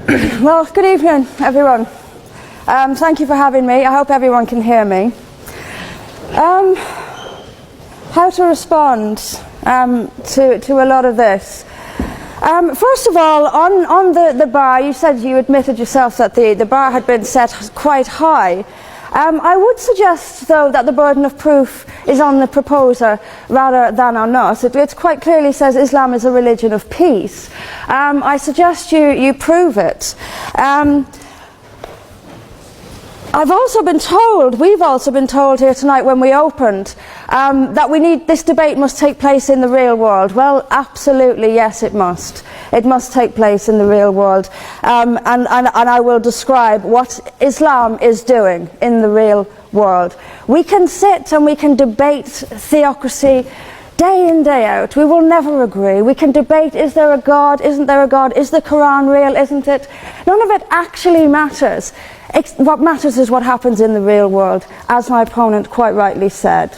Well, good evening, everyone. Thank you for having me. I hope everyone can hear me. How to respond to a lot of this. First of all, on the bar, you said you admitted yourself that the bar had been set quite high. I would suggest, though, that the burden of proof is on the proposer rather than on us. It quite clearly says Islam is a religion of peace. I suggest you prove it. We've also been told here tonight when we opened that this debate must take place in the real world. Well, absolutely, yes, it must. It must take place in the real world. And I will describe what Islam is doing in the real world. We can sit and we can debate theocracy day in, day out. We will never agree. We can debate, is there a God, isn't there a God, is the Quran real, isn't it? None of it actually matters. What matters is what happens in the real world, as my opponent quite rightly said.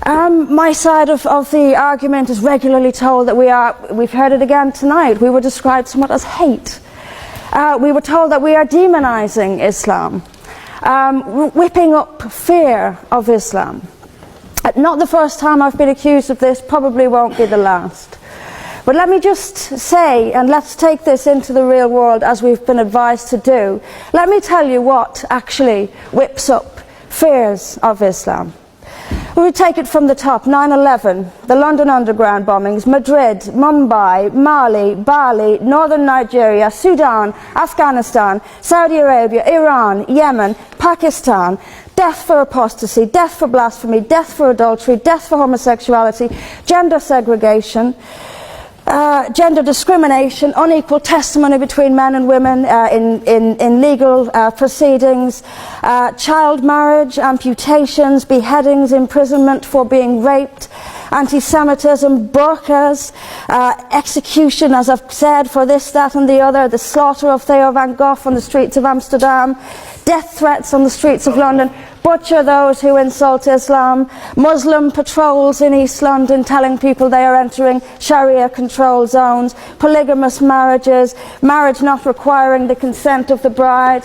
My side of the argument is regularly told that we've heard it again tonight, we were described somewhat as hate. We were told that we are demonizing Islam, whipping up fear of Islam. Not the first time I've been accused of this, probably won't be the last. But let me just say, and let's take this into the real world as we've been advised to do, let me tell you what actually whips up fears of Islam. We take it from the top: 9/11, the London Underground bombings, Madrid, Mumbai, Mali, Bali, northern Nigeria, Sudan, Afghanistan, Saudi Arabia, Iran, Yemen, Pakistan, death for apostasy, death for blasphemy, death for adultery, death for homosexuality, gender segregation, gender discrimination, unequal testimony between men and women in legal proceedings, child marriage, amputations, beheadings, imprisonment for being raped, anti-Semitism, burqas, execution, as I've said, for this, that and the other, the slaughter of Theo van Gogh on the streets of Amsterdam, death threats on the streets of London, butcher those who insult Islam, Muslim patrols in East London telling people they are entering Sharia controlled zones, polygamous marriages, marriage not requiring the consent of the bride.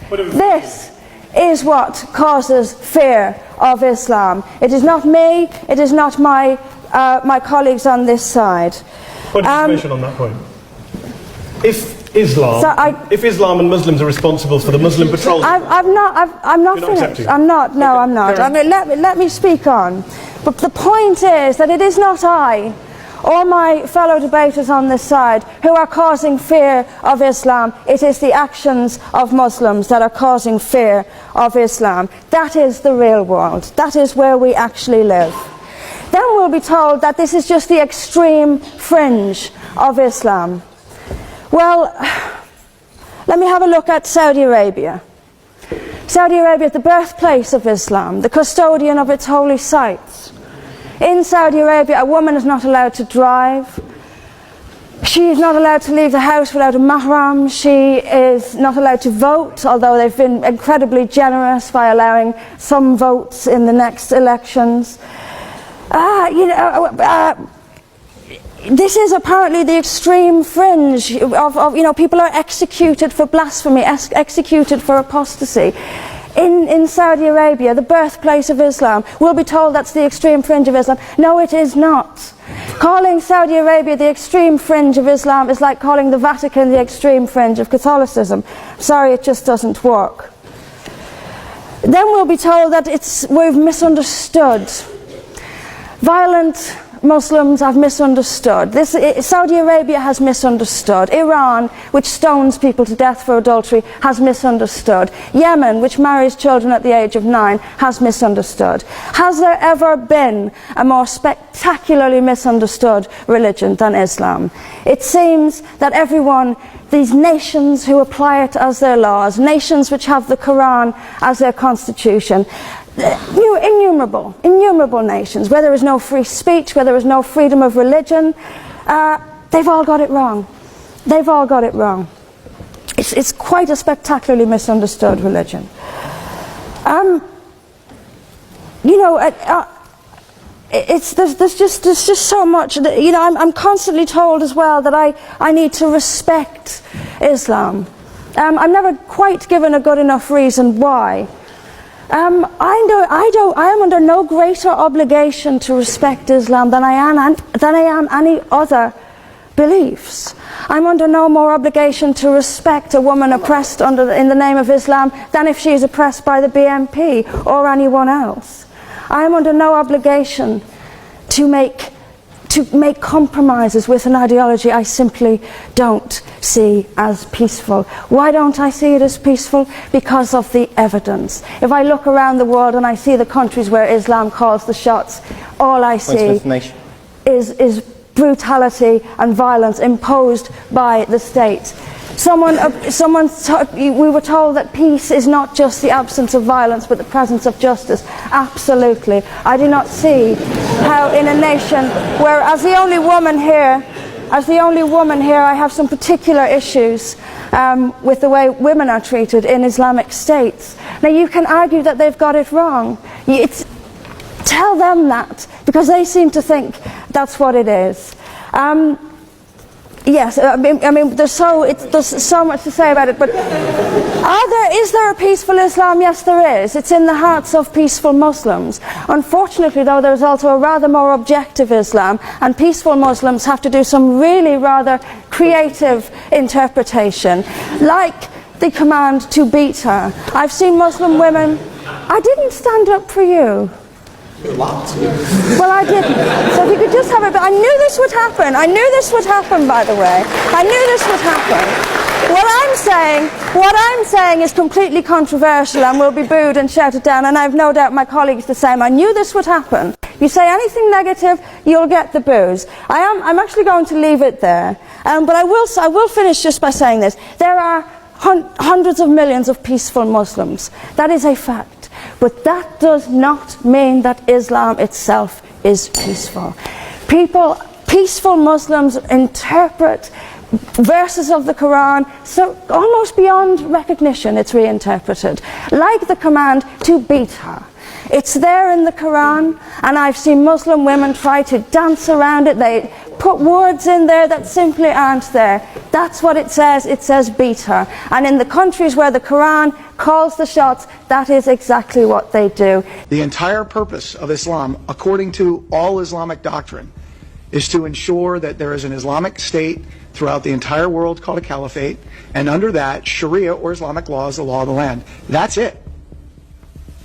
This is what causes fear of Islam. It is not me, it is not my colleagues on this side. Point of information on that point. If Islam and Muslims are responsible for the Muslim patrols, I'm not finished. I'm not. No, I'm not. I mean, let me speak on. But the point is that it is not I or my fellow debaters on this side who are causing fear of Islam. It is the actions of Muslims that are causing fear of Islam. That is the real world. That is where we actually live. Then we'll be told that this is just the extreme fringe of Islam. Well, let me have a look at Saudi Arabia. Saudi Arabia is the birthplace of Islam, the custodian of its holy sites. In Saudi Arabia, a woman is not allowed to drive. She is not allowed to leave the house without a mahram. She is not allowed to vote, although they've been incredibly generous by allowing some votes in the next elections. This is apparently the extreme fringe of people are executed for blasphemy, executed for apostasy. In Saudi Arabia, the birthplace of Islam, we'll be told that's the extreme fringe of Islam. No, it is not. Calling Saudi Arabia the extreme fringe of Islam is like calling the Vatican the extreme fringe of Catholicism. Sorry, it just doesn't work. Then we'll be told that we've misunderstood. Violent Muslims have misunderstood. Saudi Arabia has misunderstood. Iran, which stones people to death for adultery, has misunderstood. Yemen, which marries children at the age of 9, has misunderstood. Has there ever been a more spectacularly misunderstood religion than Islam? It seems that these nations who apply it as their laws, nations which have the Quran as their constitution, innumerable nations, where there is no free speech, where there is no freedom of religion, they've all got it wrong. They've all got it wrong. It's quite a spectacularly misunderstood religion. There's just so much that, I'm constantly told as well that I need to respect Islam. I'm never quite given a good enough reason why. I am under no greater obligation to respect Islam than I am any other beliefs. I'm under no more obligation to respect a woman oppressed in the name of Islam than if she is oppressed by the BNP or anyone else. I am under no obligation to make compromises with an ideology I simply don't see as peaceful. Why don't I see it as peaceful? Because of the evidence. If I look around the world and I see the countries where Islam calls the shots, all I see is brutality and violence imposed by the state. We were told that peace is not just the absence of violence but the presence of justice. Absolutely. I do not see how in a nation where, as the only woman here, I have some particular issues with the way women are treated in Islamic states. Now you can argue that they've got it wrong. Tell them that, because they seem to think that's what it is. Yes, I mean, there's so much to say about it, but is there a peaceful Islam? Yes, there is. It's in the hearts of peaceful Muslims. Unfortunately, though, there's also a rather more objective Islam, and peaceful Muslims have to do some really rather creative interpretation, like the command to beat her. I've seen Muslim women. I didn't stand up for you. Well, I didn't. So if you could just have a bit. I knew this would happen. I knew this would happen, by the way. I knew this would happen. What I'm saying is completely controversial and will be booed and shouted down, and I have no doubt my colleagues the same. I knew this would happen. You say anything negative, you'll get the boos. I'm actually going to leave it there. But I will finish just by saying this. There are hundreds of millions of peaceful Muslims. That is a fact. But that does not mean that Islam itself is peaceful. Peaceful Muslims interpret verses of the Quran so almost beyond recognition. It's reinterpreted, like the command to beat her. It's there in the Quran, and I've seen Muslim women try to dance around it. They put words in there that simply aren't there. That's what it says. It says beat her. And in the countries where the Quran calls the shots, that is exactly what they do. The entire purpose of Islam, according to all Islamic doctrine, is to ensure that there is an Islamic state throughout the entire world called a caliphate, and under that, Sharia or Islamic law is the law of the land. That's it.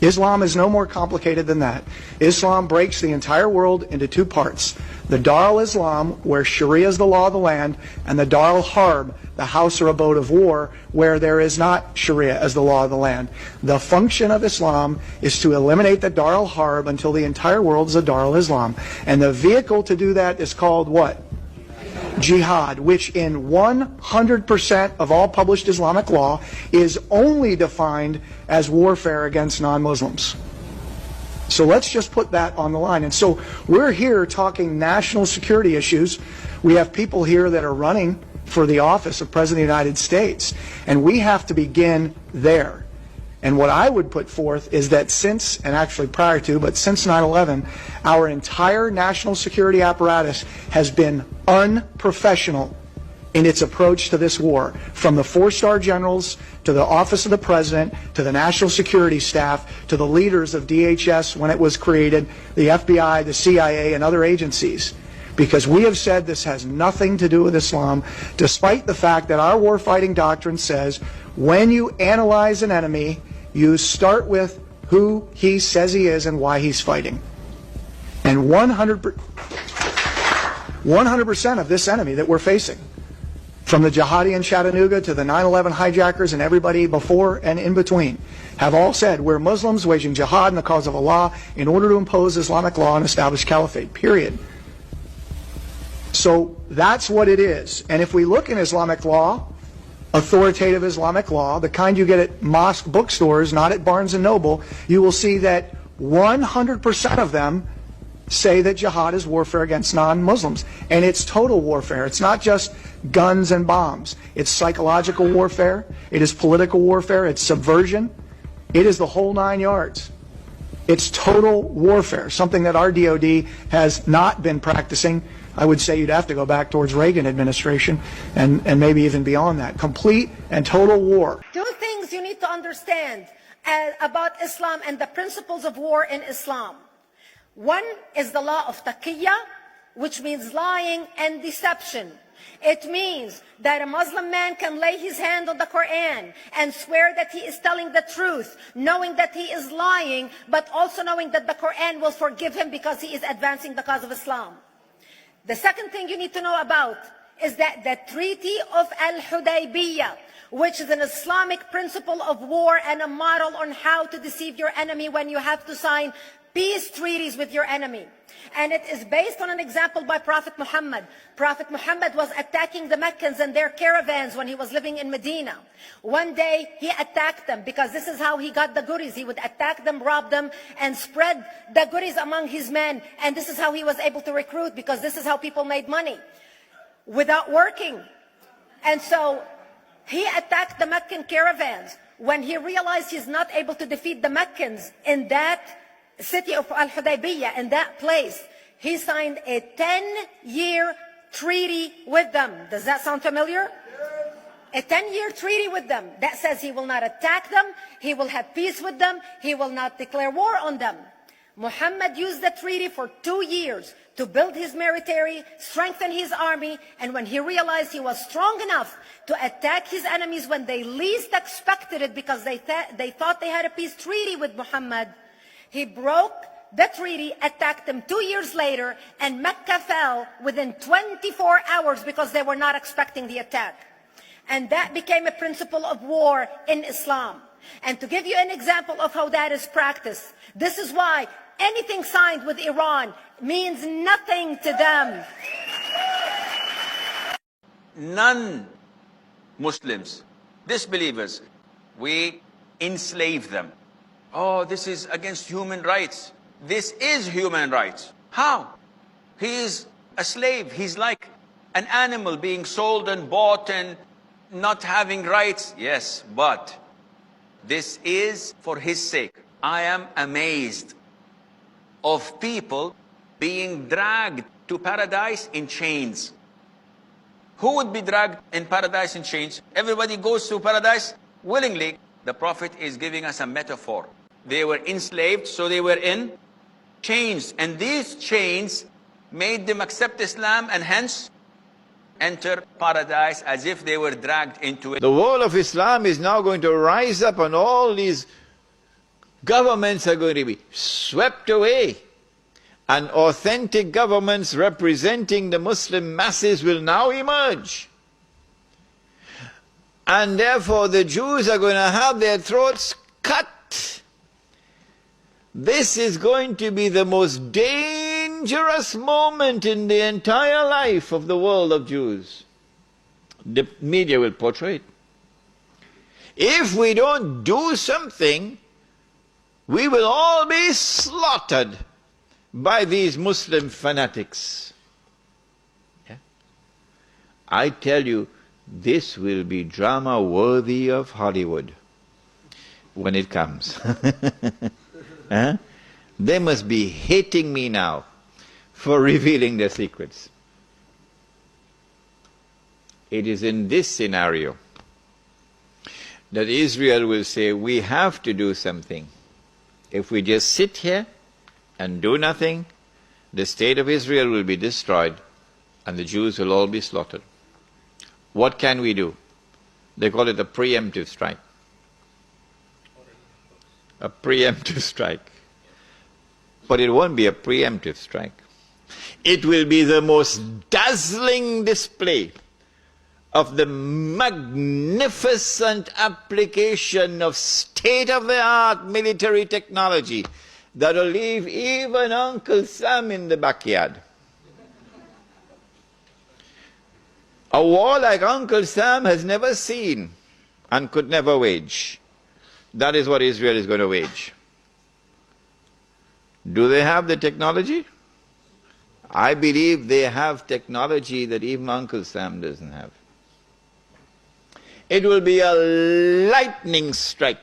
Islam is no more complicated than that. Islam breaks the entire world into two parts. The Dar al-Islam, where Sharia is the law of the land, and the Dar al-Harb, the house or abode of war, where there is not Sharia as the law of the land. The function of Islam is to eliminate the Dar al-Harb until the entire world is a Dar al-Islam. And the vehicle to do that is called what? Jihad, which in 100% of all published Islamic law is only defined as warfare against non-Muslims. So let's just put that on the line. And so we're here talking national security issues. We have people here that are running for the office of President of the United States, and we have to begin there. And what I would put forth is that since, and actually prior to, but since 9/11, our entire national security apparatus has been unprofessional in its approach to this war, from the 4-star generals to the office of the president to the national security staff to the leaders of DHS when it was created, the FBI, the CIA, and other agencies. Because we have said this has nothing to do with Islam, despite the fact that our warfighting doctrine says when you analyze an enemy, you start with who he says he is and why he's fighting. And 100% of this enemy that we're facing, from the jihadi in Chattanooga to the 9/11 hijackers and everybody before and in between, have all said we're Muslims waging jihad in the cause of Allah in order to impose Islamic law and establish caliphate, period. So that's what it is. And if we look in Islamic law, authoritative Islamic law, the kind you get at mosque bookstores, not at Barnes & Noble, you will see that 100% of them say that jihad is warfare against non-Muslims. And it's total warfare. It's not just guns and bombs. It's psychological warfare. It is political warfare. It's subversion. It is the whole 9 yards. It's total warfare, something that our DOD has not been practicing I would say you'd have to go back towards Reagan administration and maybe even beyond that. Complete and total war. Two things you need to understand about Islam and the principles of war in Islam. One is the law of taqiyya, which means lying and deception. It means that a Muslim man can lay his hand on the Quran and swear that he is telling the truth, knowing that he is lying, but also knowing that the Quran will forgive him because he is advancing the cause of Islam. The second thing you need to know about is that the Treaty of Al-Hudaybiyah, which is an Islamic principle of war and a model on how to deceive your enemy when you have to sign peace treaties with your enemy. And it is based on an example by Prophet Muhammad. Prophet Muhammad was attacking the Meccans and their caravans when he was living in Medina. One day he attacked them because this is how he got the goodies. He would attack them, rob them, and spread the goodies among his men. And this is how he was able to recruit, because this is how people made money without working. And so he attacked the Meccan caravans. When he realized he's not able to defeat the Meccans in that city of Al-Hudaybiyah, in that place, he signed a 10-year treaty with them. Does that sound familiar? A 10-year treaty with them that says he will not attack them, he will have peace with them, he will not declare war on them. Muhammad used the treaty for 2 years to build his military, strengthen his army, and when he realized he was strong enough to attack his enemies when they least expected it, because they thought they had a peace treaty with Muhammad, he broke the treaty, attacked them 2 years later, and Mecca fell within 24 hours because they were not expecting the attack. And that became a principle of war in Islam. And to give you an example of how that is practiced, this is why anything signed with Iran means nothing to them. Non-Muslims, disbelievers, we enslave them. Oh, this is against human rights. This is human rights. How? He is a slave. He's like an animal being sold and bought and not having rights. Yes, but this is for his sake. I am amazed of people being dragged to paradise in chains. Who would be dragged in paradise in chains? Everybody goes to paradise willingly. The Prophet is giving us a metaphor. They were enslaved, so they were in chains. And these chains made them accept Islam and hence enter paradise as if they were dragged into it. The wall of Islam is now going to rise up and all these governments are going to be swept away. And authentic governments representing the Muslim masses will now emerge. And therefore the Jews are going to have their throats cut. This is going to be the most dangerous moment in the entire life of the world of Jews. The media will portray it. If we don't do something, we will all be slaughtered by these Muslim fanatics. Yeah? I tell you, this will be drama worthy of Hollywood when it comes. Huh? They must be hating me now for revealing their secrets. It is in this scenario that Israel will say, we have to do something. If we just sit here and do nothing, the state of Israel will be destroyed and the Jews will all be slaughtered. What can we do? They call it a preemptive strike. A preemptive strike. But it won't be a preemptive strike. It will be the most dazzling display of the magnificent application of state-of-the-art military technology that will leave even Uncle Sam in the backyard. A war like Uncle Sam has never seen and could never wage. That is what Israel is going to wage. Do they have the technology? I believe they have technology that even Uncle Sam doesn't have. It will be a lightning strike.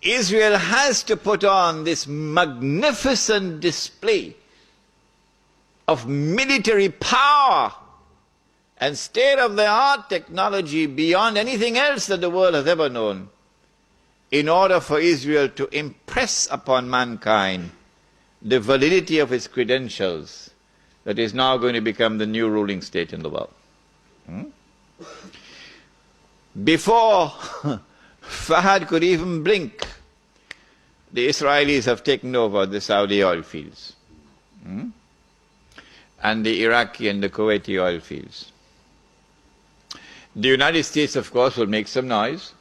Israel has to put on this magnificent display of military power and state-of-the-art technology beyond anything else that the world has ever known, in order for Israel to impress upon mankind the validity of its credentials, that is now going to become the new ruling state in the world. Before Fahad could even blink, the Israelis have taken over the Saudi oil fields, and the Iraqi and the Kuwaiti oil fields. The United States, of course, will make some noise,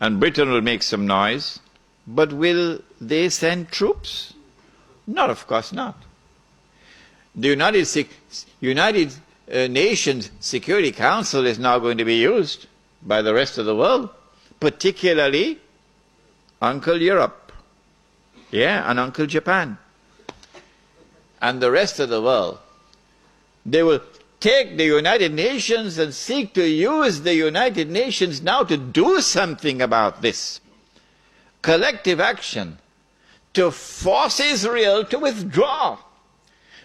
and Britain will make some noise, but will they send troops? No, of course not. The United Nations Security Council is now going to be used by the rest of the world, particularly Uncle Europe, and Uncle Japan, and the rest of the world. They will take the United Nations and seek to use the United Nations now to do something about this. Collective action to force Israel to withdraw.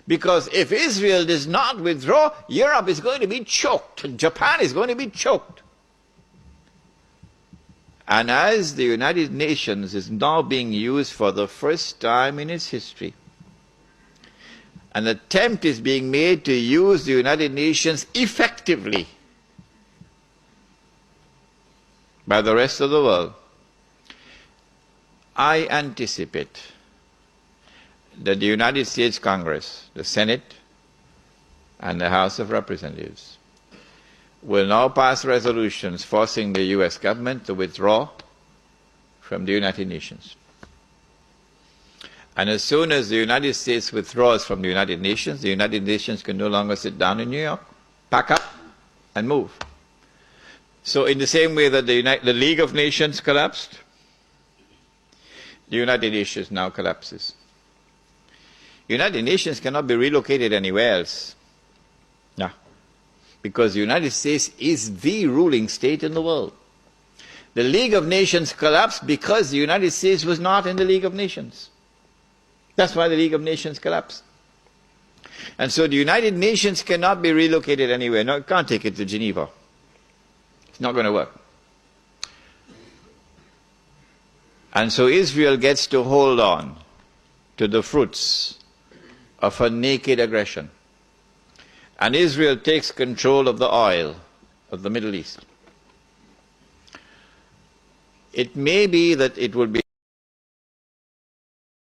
Because if Israel does not withdraw, Europe is going to be choked. Japan is going to be choked. And as the United Nations is now being used for the first time in its history, an attempt is being made to use the United Nations effectively by the rest of the world, I anticipate that the United States Congress, the Senate, and the House of Representatives will now pass resolutions forcing the US government to withdraw from the United Nations. And as soon as the United States withdraws from the United Nations can no longer sit down in New York, pack up and move. So in the same way that the League of Nations collapsed, the United Nations now collapses. United Nations cannot be relocated anywhere else. No. Because the United States is the ruling state in the world. The League of Nations collapsed because the United States was not in the League of Nations. That's why the League of Nations collapsed. And so the United Nations cannot be relocated anywhere. No, it can't take it to Geneva. It's not going to work. And so Israel gets to hold on to the fruits of a naked aggression. And Israel takes control of the oil of the Middle East. It may be that it will be